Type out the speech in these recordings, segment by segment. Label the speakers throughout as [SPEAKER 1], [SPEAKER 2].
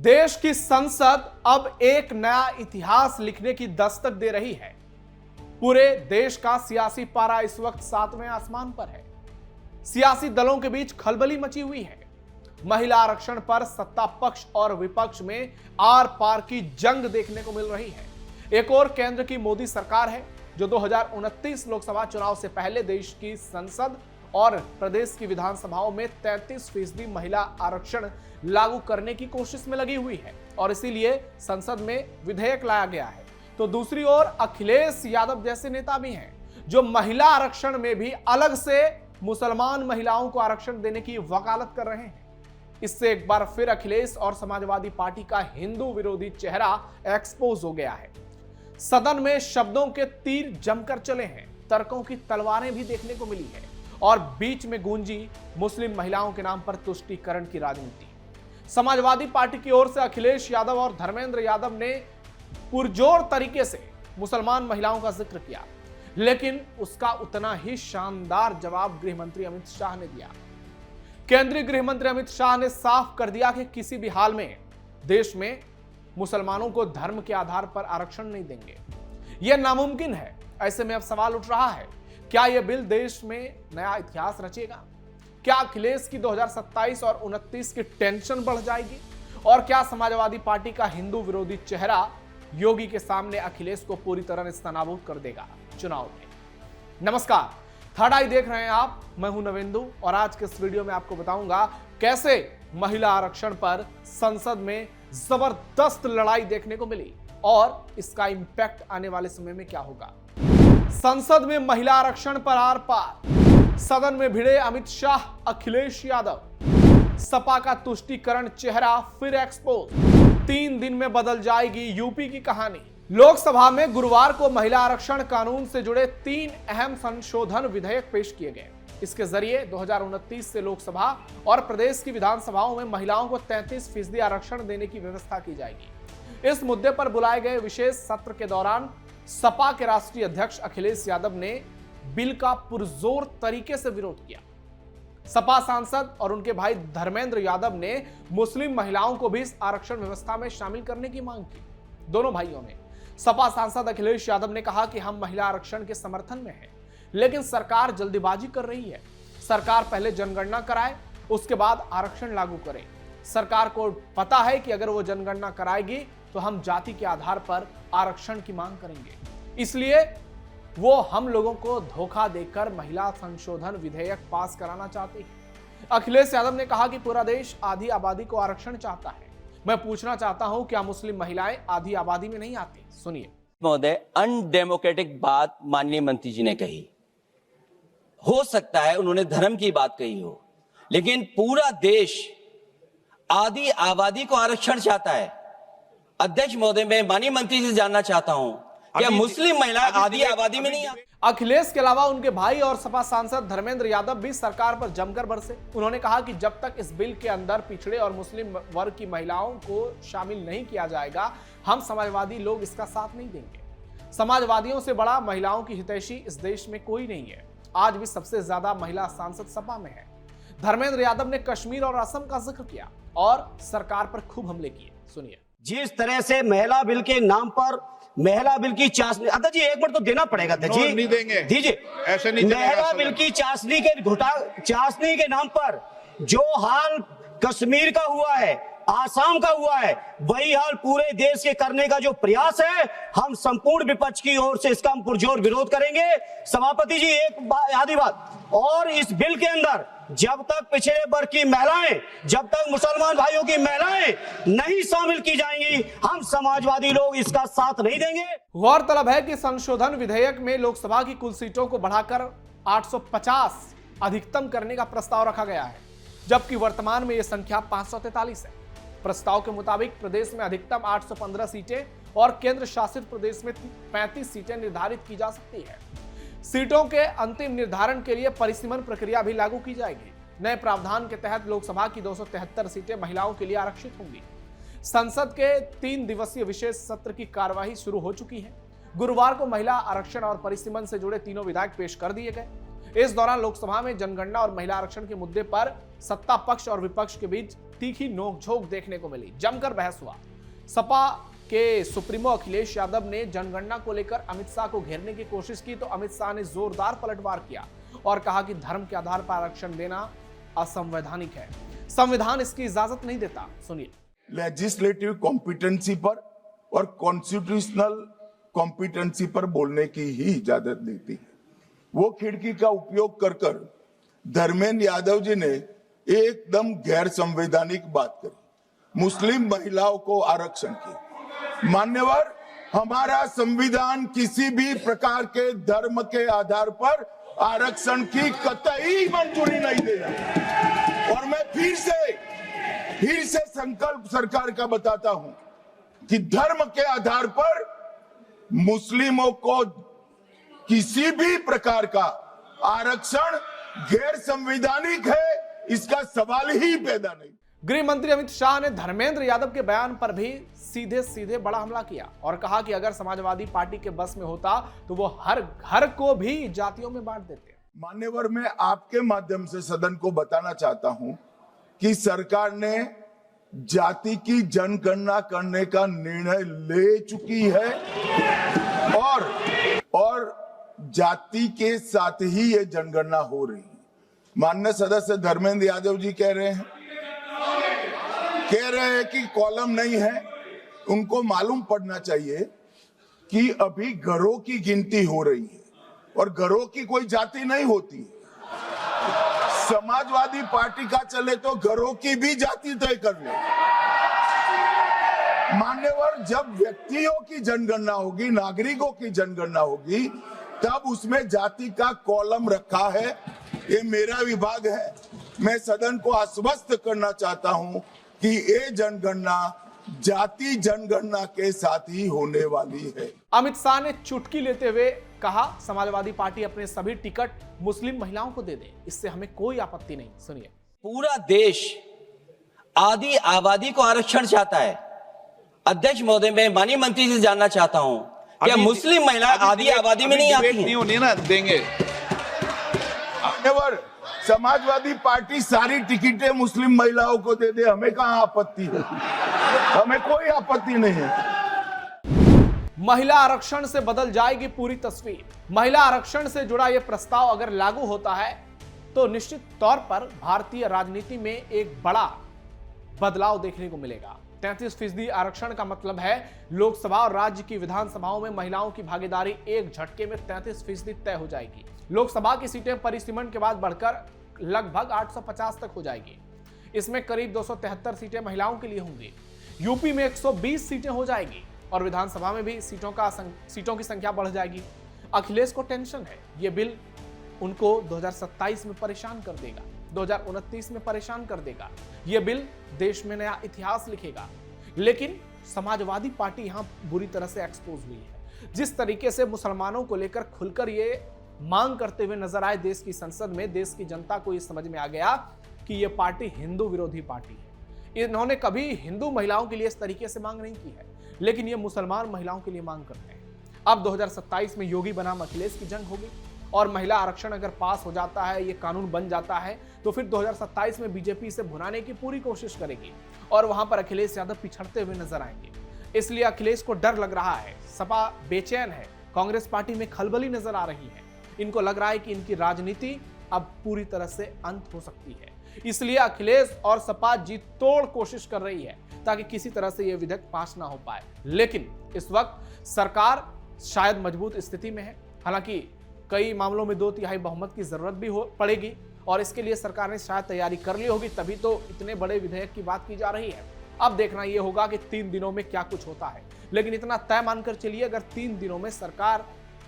[SPEAKER 1] देश की संसद अब एक नया इतिहास लिखने की दस्तक दे रही है। पूरे देश का सियासी पारा इस वक्त 7वें आसमान पर है। सियासी दलों के बीच खलबली मची हुई है। महिला आरक्षण पर सत्ता पक्ष और विपक्ष में आर पार की जंग देखने को मिल रही है। एक और केंद्र की मोदी सरकार है जो 2029 लोकसभा चुनाव से पहले देश की संसद और प्रदेश की विधानसभाओं में 33% महिला आरक्षण लागू करने की कोशिश में लगी हुई है और इसीलिए संसद में विधेयक लाया गया है। तो दूसरी ओर अखिलेश यादव जैसे नेता भी हैं जो महिला आरक्षण में भी अलग से मुसलमान महिलाओं को आरक्षण देने की वकालत कर रहे हैं। इससे एक बार फिर अखिलेश और समाजवादी पार्टी का हिंदू विरोधी चेहरा एक्सपोज हो गया है। सदन में शब्दों के तीर जमकर चले हैं, तर्कों की तलवारें भी देखने को मिली है और बीच में गूंजी मुस्लिम महिलाओं के नाम पर तुष्टीकरण की राजनीति। समाजवादी पार्टी की ओर से अखिलेश यादव और धर्मेंद्र यादव ने पुरजोर तरीके से मुसलमान महिलाओं का जिक्र किया, लेकिन उसका उतना ही शानदार जवाब गृह मंत्री अमित शाह ने दिया। केंद्रीय गृह मंत्री अमित शाह ने साफ कर दिया कि किसी भी हाल में देश में मुसलमानों को धर्म के आधार पर आरक्षण नहीं देंगे। यह नामुमकिन है। ऐसे में अब सवाल उठ रहा है, क्या यह बिल देश में नया इतिहास रचेगा? क्या अखिलेश की 2027 और 29 की टेंशन बढ़ जाएगी? और क्या समाजवादी पार्टी का हिंदू विरोधी चेहरा योगी के सामने अखिलेश को पूरी तरह नेस्तनाबूद कर देगा चुनाव में? नमस्कार, थर्ड आई देख रहे हैं आप। मैं हूं नवेंदु और आज के इस वीडियो में आपको बताऊंगा कैसे महिला आरक्षण पर संसद में जबरदस्त लड़ाई देखने को मिली और इसका इंपैक्ट आने वाले समय में क्या होगा। संसद में महिला आरक्षण पर आर पार, सदन में भिड़े अमित शाह अखिलेश यादव, सपा का तुष्टीकरण चेहरा फिर एक्सपोज। 3 दिन में बदल जाएगी यूपी की कहानी। लोकसभा में गुरुवार को महिला आरक्षण कानून से जुड़े 3 अहम संशोधन विधेयक पेश किए गए। इसके जरिए 2029 से लोकसभा और प्रदेश की विधानसभाओं में महिलाओं को 33% आरक्षण देने की व्यवस्था की जाएगी। इस मुद्दे पर बुलाए गए विशेष सत्र के दौरान सपा के राष्ट्रीय अध्यक्ष अखिलेश यादव ने बिल का पुरजोर तरीके से विरोध किया। सपा सांसद और उनके भाई धर्मेंद्र यादव ने मुस्लिम महिलाओं को भी इस आरक्षण व्यवस्था में शामिल करने की मांग की। दोनों भाइयों ने, सपा सांसद अखिलेश यादव ने कहा कि हम महिला आरक्षण के समर्थन में हैं, लेकिन सरकार जल्दीबाजी कर रही है। सरकार पहले जनगणना कराए, उसके बाद आरक्षण लागू करे। सरकार को पता है कि अगर वो जनगणना कराएगी तो हम जाति के आधार पर आरक्षण की मांग करेंगे, इसलिए वो हम लोगों को धोखा देकर महिला संशोधन विधेयक पास कराना चाहती है। अखिलेश यादव ने कहा कि पूरा देश आधी आबादी को आरक्षण चाहता है। मैं पूछना चाहता हूं, क्या मुस्लिम महिलाएं आधी आबादी में नहीं आती? सुनिए।
[SPEAKER 2] महोदय, अनडेमोक्रेटिक बात माननीय मंत्री जी ने कही। हो सकता है उन्होंने धर्म की बात कही हो, लेकिन पूरा देश आधी आबादी को आरक्षण चाहता है। अध्यक्ष महोदय, मैं माननीय मंत्री जी से जानना चाहता हूं, क्या मुस्लिम महिला आधी आबादी में नहीं आती?
[SPEAKER 1] अखिलेश के अलावा उनके भाई और सपा सांसद धर्मेंद्र यादव भी सरकार पर जमकर बरसे। उन्होंने कहा कि जब तक इस बिल के अंदर पिछड़े और मुस्लिम वर्ग की महिलाओं को शामिल नहीं किया जाएगा, हम समाजवादी लोग इसका साथ नहीं देंगे। समाजवादियों से बड़ा महिलाओं की हितैषी इस देश में कोई नहीं है। आज भी सबसे ज्यादा महिला सांसद सपा में है। धर्मेंद्र यादव ने कश्मीर और असम का जिक्र किया और सरकार पर खूब हमले किए। सुनिए।
[SPEAKER 3] जिस तरह से महिला बिल के नाम पर महिला बिल की चाशनी, अध्यक्ष जी एक बार तो देना पड़ेगा अध्यक्ष जी,
[SPEAKER 4] नहीं देंगे,
[SPEAKER 3] दीजिए।
[SPEAKER 4] ऐसे नहीं
[SPEAKER 3] महिला बिल की चाशनी के नाम पर जो हाल कश्मीर का हुआ है, आसाम का हुआ है, वही हाल पूरे देश के करने का जो प्रयास है, हम संपूर्ण विपक्ष की ओर से इसका हम पुरजोर विरोध करेंगे। सभापति जी एक आधी बात और, इस बिल के अंदर जब तक पिछड़े वर्ग की महिलाएं, जब तक मुसलमान भाइयों की महिलाएं नहीं शामिल की जाएंगी, हम समाजवादी लोग इसका साथ नहीं देंगे।
[SPEAKER 1] गौरतलब है कि संशोधन विधेयक में लोकसभा की कुल सीटों को बढ़ाकर 850 अधिकतम करने का प्रस्ताव रखा गया है, जबकि वर्तमान में यह संख्या 543 है। प्रस्ताव के मुताबिक प्रदेश में अधिकतम 815 सीटें और केंद्र शासित प्रदेश में 35 सीटें निर्धारित की जा सकती है। सीटों के अंतिम निर्धारण के लिए परिसीमन प्रक्रिया भी लागू की जाएगी। नए प्रावधान के तहत लोकसभा की 273 सीटें महिलाओं के लिए आरक्षित होंगी। संसद के 3 दिवसीय विशेष सत्र की कार्यवाही शुरू हो चुकी है। गुरुवार को महिला आरक्षण और परिसीमन से जुड़े तीनों विधेयक पेश कर दिए गए। इस दौरान लोकसभा में जनगणना और महिला आरक्षण के मुद्दे पर सत्ता पक्ष और विपक्ष के बीच तीखी नोकझोंक देखने को मिली। जमकर बहस हुआ। सपा के सुप्रीमो अखिलेश यादव ने जनगणना को लेकर अमित शाह को घेरने की कोशिश की तो अमित शाह ने जोरदार पलटवार किया और कहा कि धर्म के आधार पर आरक्षण देना असंवैधानिक है, संविधान इसकी इजाजत नहीं देता। सुनिए।
[SPEAKER 4] लेजिस्लेटिव कॉम्पिटेंसी पर और कॉन्स्टिट्यूशनल कॉम्पिटेंसी पर बोलने की ही इजाजत देती है। वो खिड़की का उपयोग कर धर्मेंद्र यादव जी ने एकदम गैर संवैधानिक बात करी, मुस्लिम महिलाओं को आरक्षण की। मान्यवर, हमारा संविधान किसी भी प्रकार के धर्म के आधार पर आरक्षण की कतई मंजूरी नहीं देगा। और मैं फिर से संकल्प सरकार का बताता हूं कि धर्म के आधार पर मुस्लिमों को किसी भी प्रकार का आरक्षण गैर संवैधानिक है, इसका सवाल ही पैदा नहीं।
[SPEAKER 1] गृह मंत्री अमित शाह ने धर्मेंद्र यादव के बयान पर भी सीधे सीधे बड़ा हमला किया और कहा कि अगर समाजवादी पार्टी के बस में होता तो वो हर घर को भी जातियों में बांट देते।
[SPEAKER 4] मान्यवर, मैं आपके माध्यम से सदन को बताना चाहता हूं कि सरकार ने जाति की जनगणना करने का निर्णय ले चुकी है और जाति के साथ ही ये जनगणना हो रही है। माननीय सदस्य धर्मेंद्र यादव जी कह रहे हैं कि कॉलम नहीं है। उनको मालूम पड़ना चाहिए कि अभी घरों की गिनती हो रही है और घरों की कोई जाति नहीं होती है। समाजवादी पार्टी का चले तो घरों की भी जाति तय कर ले। मान्यवर, जब व्यक्तियों की जनगणना होगी, नागरिकों की जनगणना होगी, तब उसमें जाति का कॉलम रखा है। ये मेरा विभाग है। मैं सदन को आश्वस्त करना चाहता हूं कि ये जनगणना जाति जनगणना के साथ ही होने वाली है।
[SPEAKER 1] अमित शाह ने चुटकी लेते हुए कहा, समाजवादी पार्टी अपने सभी टिकट मुस्लिम महिलाओं को दे दे, इससे हमें कोई आपत्ति नहीं। सुनिए।
[SPEAKER 2] पूरा देश आदि आबादी को आरक्षण चाहता है। अध्यक्ष महोदय, मैं माननीय मंत्री से जानना चाहता हूं, क्या मुस्लिम महिला आदि आबादी में नहीं आती
[SPEAKER 5] नहीं होनी ना देंगे।
[SPEAKER 4] समाजवादी पार्टी सारी टिकटें मुस्लिम महिलाओं को दे दे, हमें कहां आपत्ति है? हमें कोई आपत्ति नहीं है।
[SPEAKER 1] महिला आरक्षण से बदल जाएगी पूरी तस्वीर। महिला आरक्षण से जुड़ा यह प्रस्ताव अगर लागू होता है तो निश्चित तौर पर भारतीय राजनीति में एक बड़ा बदलाव देखने को मिलेगा। 33% आरक्षण का मतलब है लोकसभा और राज्य की विधानसभाओं में महिलाओं की भागीदारी एक झटके में 33% तय हो जाएगी। लोकसभा की सीटें परिसीमन के बाद बढ़कर लगभग 850 तक हो जाएगी। इसमें करीब 273 सीटें महिलाओं के लिए होंगी। यूपी में 120 सीटें हो जाएगी और विधानसभा में भी सीटों की संख्या बढ़ जाएगी। अखिलेश को टेंशन है, यह बिल उनको 2027 में परेशान कर देगा, 2029 में परेशान कर देगा। यह बिल देश में नया इतिहास लिखेगा। लेकिन समाजवादी पार्टी यहां बुरी तरह से एक्सपोज हुई है। जिस तरीके से मुसलमानों को लेकर खुलकर ये मांग करते हुए नजर आए देश की संसद में, देश की जनता को यह समझ में आ गया कि यह पार्टी हिंदू विरोधी पार्टी है। इन्होंने कभी हिंदू महिलाओं के लिए इस तरीके से मांग नहीं की है, लेकिन ये मुसलमान महिलाओं के लिए मांग करते हैं। अब 2027 में योगी बनाम अखिलेश की जंग होगी और महिला आरक्षण अगर पास हो जाता है, ये कानून बन जाता है, तो फिर 2027 में बीजेपी इसे भुनाने की पूरी कोशिश करेगी और वहां पर अखिलेश यादव पिछड़ते हुए नजर आएंगे। इसलिए अखिलेश को डर लग रहा है, सपा बेचैन है, कांग्रेस पार्टी में खलबली नजर आ रही है। इनको लग रहा है कि इनकी राजनीति अब पूरी तरह से अंत हो सकती है। इसलिए अखिलेश और सपा जी तोड़ कोशिश कर रही है ताकि किसी तरह से यह विधेयक पास ना हो पाए। लेकिन इस वक्त सरकार शायद मजबूत स्थिति में है। हालांकि कई मामलों में 2/3 बहुमत की जरूरत भी पड़ेगी और इसके लिए सरकार ने शायद तैयारी कर ली होगी, तभी तो इतने बड़े विधेयक की बात की जा रही है। अब देखना यह होगा कि 3 दिनों में क्या कुछ होता है। लेकिन इतना तय मानकर चलिए, अगर 3 दिनों में सरकार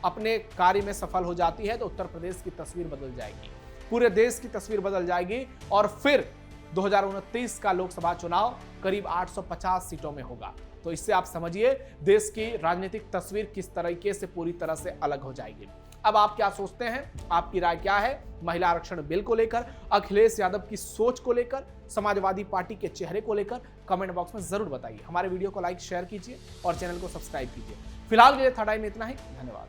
[SPEAKER 1] अपने कार्य में सफल हो जाती है तो उत्तर प्रदेश की तस्वीर बदल जाएगी, पूरे देश की तस्वीर बदल जाएगी और फिर 2029 का लोकसभा चुनाव करीब 850 सीटों में होगा। तो इससे आप समझिए देश की राजनीतिक तस्वीर किस तरीके से पूरी तरह से अलग हो जाएगी। अब आप क्या सोचते हैं? आपकी राय क्या है महिला आरक्षण बिल को लेकर, अखिलेश यादव की सोच को लेकर, समाजवादी पार्टी के चेहरे को लेकर? कमेंट बॉक्स में जरूर बताइए। हमारे वीडियो को लाइक शेयर कीजिए और चैनल को सब्सक्राइब कीजिए। फिलहाल के लिए थर्ड टाइम में इतना ही। धन्यवाद।